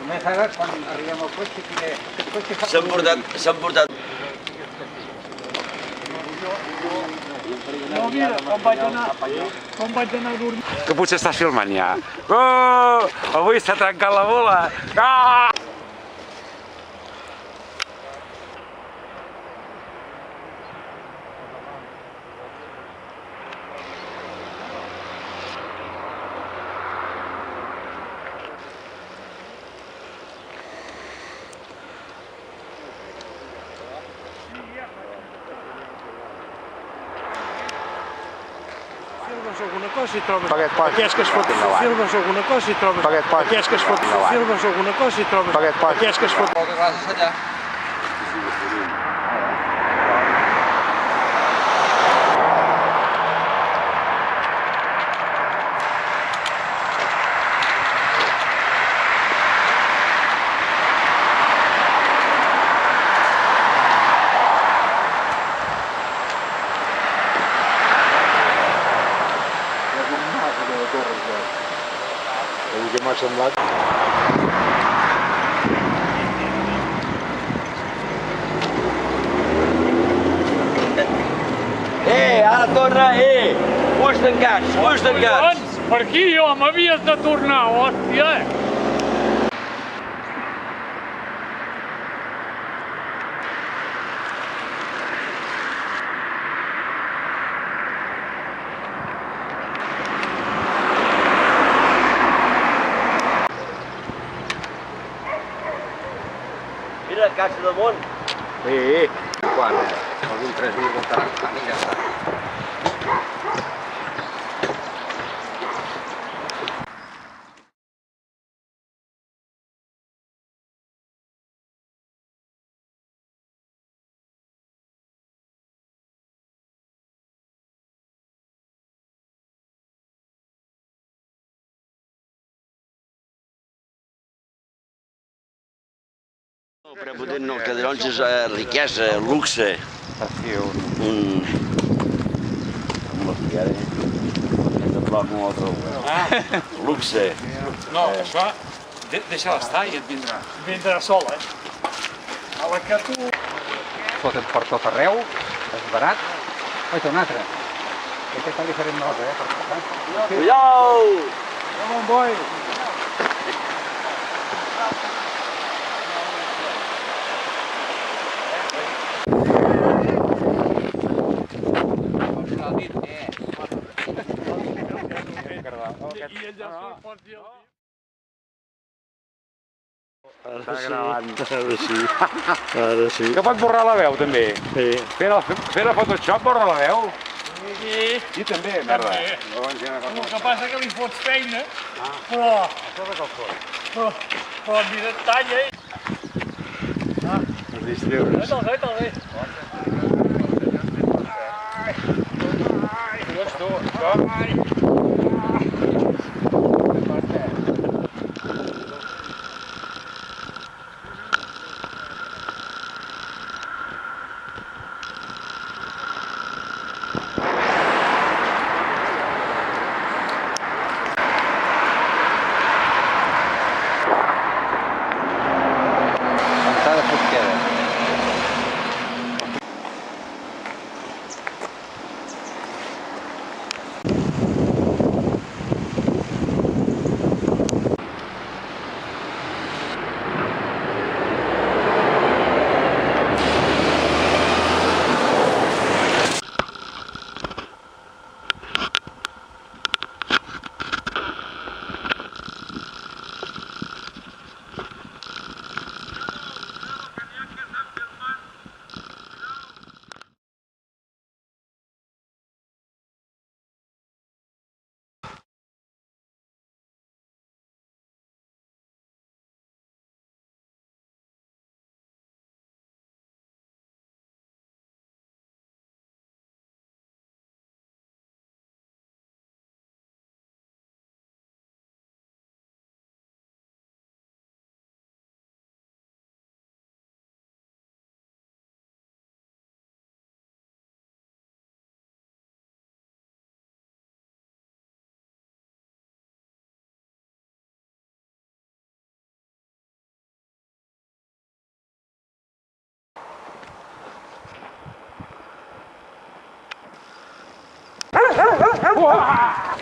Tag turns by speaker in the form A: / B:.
A: Més ara, quan arribem al cotxe, aquest cotxe fa...
B: S'han portat...
C: No, mira, com vaig anar a dormir...
D: Que potser estàs filmant ja. Oh! Avui s'ha trencat la bola! Ah!
C: Filmes alguna cosa i trobes...
D: Paquet pont.
C: Aquells que es foten... Filmes alguna cosa i trobes...
D: Paquet pont.
C: Aquells que es foten... Filmes alguna cosa i trobes...
D: Paquet pont.
C: Aquells que es foten...
B: Moltes gràcies allà.
D: Què m'ha semblat?
B: Ara torna, ulls tancats, ulls tancats.
C: Per aquí, home, havies de tornar, hòstia!
B: Mira, Casa de Mont.
D: Sí. Quan? Algun 3 dies del Tarantana i ja està.
B: El prepotent no, el Caderons és riquesa, luxe.
D: Sí,
B: Un mobiliari. És de pla molt altre. Luxe.
C: No, això... Deixa-la estar i et vindrà. Vindrà sola, A la que tu...
A: Foten per tot arreu, és barat. Oi, té un altre. Aquest és diferent nota, per tant.
B: Cuidao!
C: Come on, boy! I ell ja se'l pot dir...
D: Està gravant.
B: Ara sí.
D: Que pot borrar la veu, també.
B: Sí.
D: Fent el Photoshop borra la veu.
C: Sí.
D: I també, merda.
C: El que passa que li fots feina, però mira, et talla,
D: Els distreus.
C: Vete.
A: Cantada fosquera. Uah!